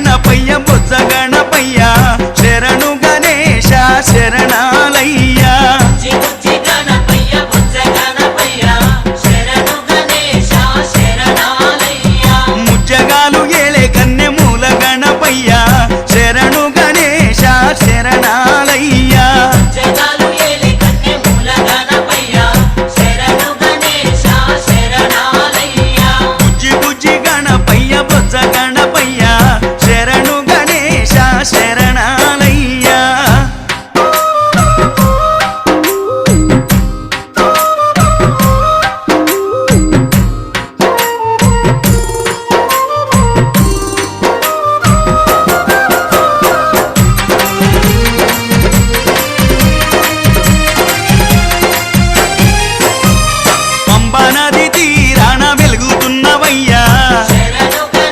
గణపయ్య బొజ్జ గణపయ్య శరణు గణేశ శరణాలయ్యా ముజ్జగాలు ఏలే కన్నె మూల గణపయ్య శరణు గణేశ శరణాలయ్యా బుజ్జి బుజ్జి గణపయ్య బొజ్జ గణ